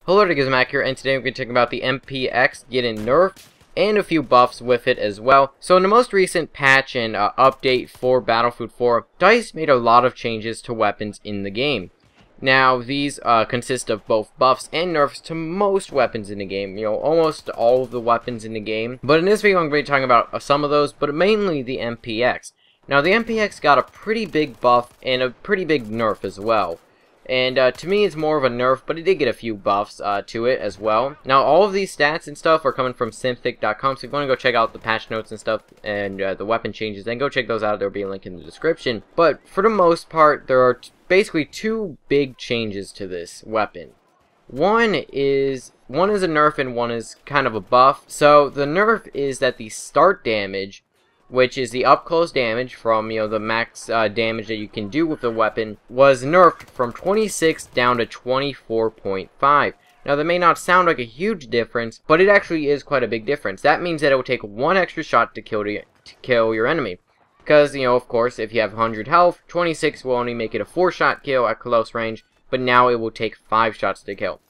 Hello, it is Mac here, and today we're going to talk about the MPX getting nerfed and a few buffs with it as well. So in the most recent patch and update for Battlefield 4, DICE made a lot of changes to weapons in the game. Now, these consist of both buffs and nerfs to most weapons in the game, almost all of the weapons in the game. But in this video, I'm going to be talking about some of those, but mainly the MPX. Now, the MPX got a pretty big buff and a pretty big nerf as well. And to me, it's more of a nerf, but it did get a few buffs to it as well. Now, all of these stats and stuff are coming from statistic.com, so if you want to go check out the patch notes and stuff and the weapon changes, then go check those out. There'll be a link in the description. But for the most part, there are basically two big changes to this weapon. One is a nerf and one is kind of a buff. So the nerf is that the start damage, which is the up-close damage from, the max damage that you can do with the weapon, was nerfed from 26 down to 24.5. Now, that may not sound like a huge difference, but it actually is quite a big difference. That means that it will take one extra shot to kill your enemy. Because, of course, if you have 100 health, 26 will only make it a 4-shot kill at close range, but now it will take 5 shots to kill.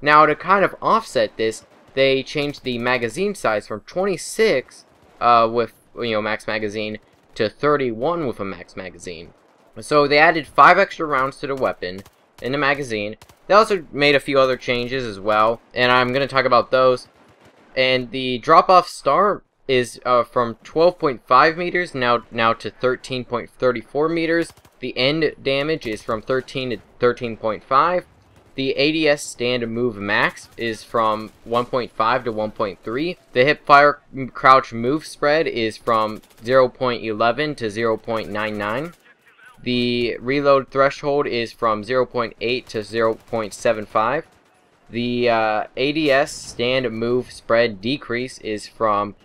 Now, to kind of offset this, they changed the magazine size from 26 with max magazine to 31 with a max magazine. So they added 5 extra rounds to the weapon in the magazine. They also made a few other changes as well, and I'm going to talk about those. And the drop-off start is from 12.5 meters now to 13.34 meters. The end damage is from 13 to 13.5. The ADS stand move max is from 1.5 to 1.3. The hip fire crouch move spread is from 0.11 to 0.99. The reload threshold is from 0.8 to 0.75. The ADS stand move spread decrease is from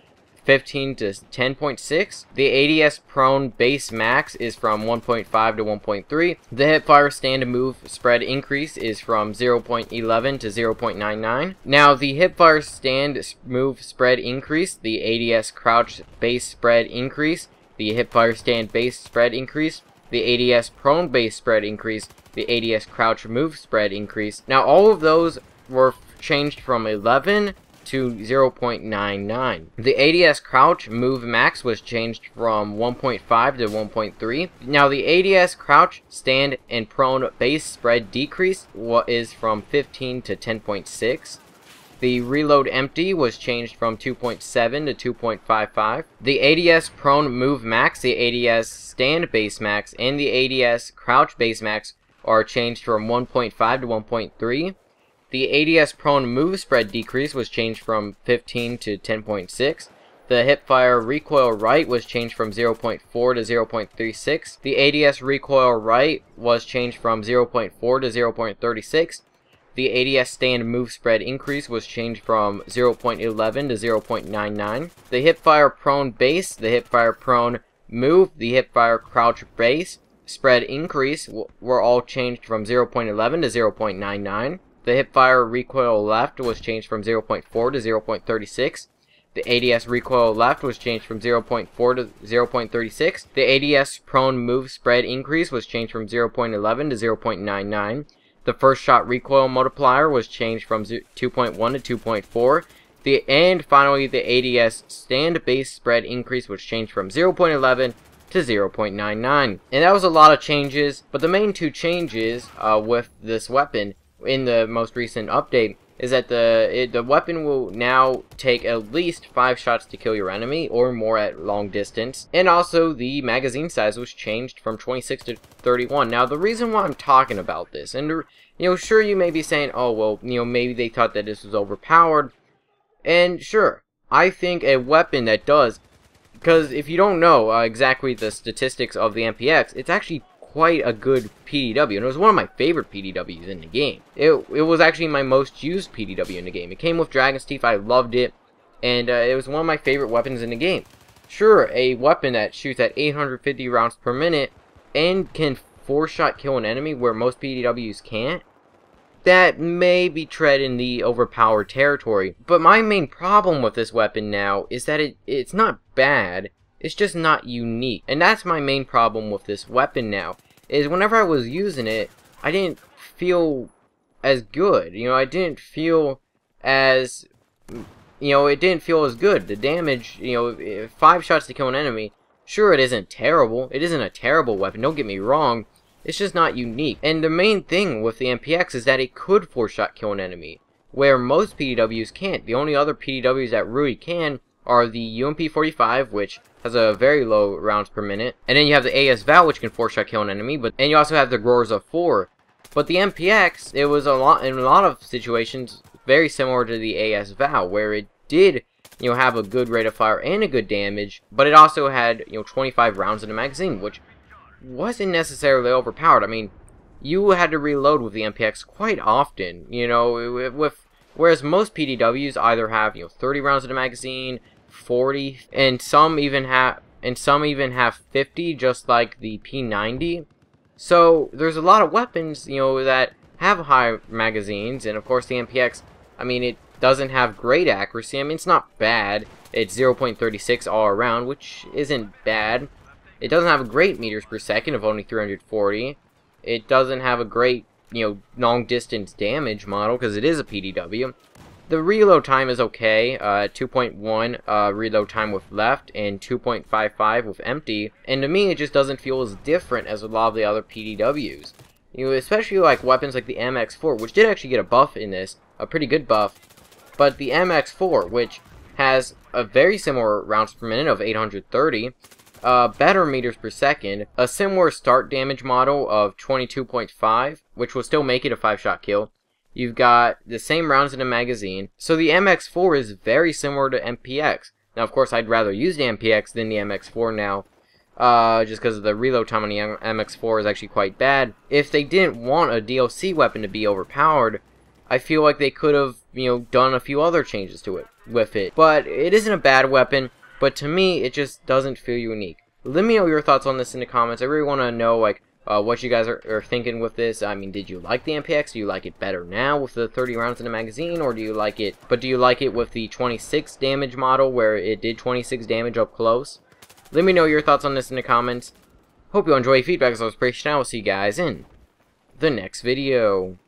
15 to 10.6. The ADS prone base max is from 1.5 to 1.3. The hipfire stand move spread increase is from 0.11 to 0.99. Now, the hipfire stand move spread increase, the ADS crouch base spread increase, the hipfire stand base spread increase, the ADS prone base spread increase, the ADS crouch move spread increase. Now, all of those were changed from 11 to 0.99. The ADS crouch move max was changed from 1.5 to 1.3. Now the ADS crouch, stand, and prone base spread decrease is from 15 to 10.6. The reload empty was changed from 2.7 to 2.55. The ADS prone move max, the ADS stand base max, and the ADS crouch base max are changed from 1.5 to 1.3. The ADS prone move spread decrease was changed from 15 to 10.6. The hipfire recoil right was changed from 0.4 to 0.36. The ADS recoil right was changed from 0.4 to 0.36. The ADS stand move spread increase was changed from 0.11 to 0.99. The hipfire prone base, the hipfire prone move, the hipfire crouch base spread increase were all changed from 0.11 to 0.99. The hipfire recoil left was changed from 0.4 to 0.36. The ADS recoil left was changed from 0.4 to 0.36. The ADS prone move spread increase was changed from 0.11 to 0.99. The first shot recoil multiplier was changed from 2.1 to 2.4. And finally, the ADS stand base spread increase was changed from 0.11 to 0.99. And that was a lot of changes, but the main two changes with this weapon in the most recent update is that the weapon will now take at least 5 shots to kill your enemy or more at long distance, and also the magazine size was changed from 26 to 31. Now, the reason why I'm talking about this, and sure, you may be saying, oh well, maybe they thought that this was overpowered, and sure, I think a weapon that does, because if you don't know exactly the statistics of the MPX, it's actually quite a good PDW, and it was one of my favorite PDWs in the game. It was actually my most used PDW in the game. It came with Dragon's Teeth, I loved it, and it was one of my favorite weapons in the game. Sure, a weapon that shoots at 850 rounds per minute and can 4-shot kill an enemy where most PDWs can't, that may be treading the overpowered territory. But my main problem with this weapon now is that it's not bad, it's just not unique. And that's my main problem with this weapon now, is whenever I was using it, I didn't feel as good. You know, I didn't feel as, it didn't feel as good. The damage, 5 shots to kill an enemy, sure, it isn't terrible. It isn't a terrible weapon, don't get me wrong. It's just not unique. And the main thing with the MPX is that it could 4-shot kill an enemy, where most PDWs can't. The only other PDWs that really can are the UMP-45, which has a very low rounds per minute, and then you have the AS Val, which can 4-shot kill an enemy, and you also have the Groza 4. But the MPX, it was in a lot of situations very similar to the AS Val, where it did, have a good rate of fire and a good damage, but it also had, 25 rounds in the magazine, which wasn't necessarily overpowered. I mean, you had to reload with the MPX quite often, whereas most PDWs either have, 30 rounds in the magazine, 40, and some even have 50, just like the P90. So there's a lot of weapons, that have high magazines, and of course the MPX, I mean, it doesn't have great accuracy. I mean, it's not bad. It's 0.36 all around, which isn't bad. It doesn't have a great meters per second of only 340. It doesn't have a great, long distance damage model, because it is a PDW. The reload time is okay, 2.1 reload time with left, and 2.55 with empty, and to me it just doesn't feel as different as a lot of the other PDWs. Especially like weapons like the MX4, which did actually get a buff in this, a pretty good buff, but the MX4, which has a very similar rounds per minute of 830, better meters per second, a similar start damage model of 22.5, which will still make it a 5-shot kill. You've got the same rounds in the magazine, so the MX4 is very similar to MPX. Now, of course, I'd rather use the MPX than the MX4 now, just because the reload time on the MX4 is actually quite bad. If they didn't want a DLC weapon to be overpowered, I feel like they could have, done a few other changes to it with it. But it isn't a bad weapon, but to me, it just doesn't feel unique. Let me know your thoughts on this in the comments. I really want to know, like, what you guys are thinking with this. I mean, did you like the MPX? Do you like it better now with the 30 rounds in the magazine, or do you like it with the 26 damage model where it did 26 damage up close? Let me know your thoughts on this in the comments. Hope you enjoy feedback, as always. Appreciate it. I will see you guys in the next video.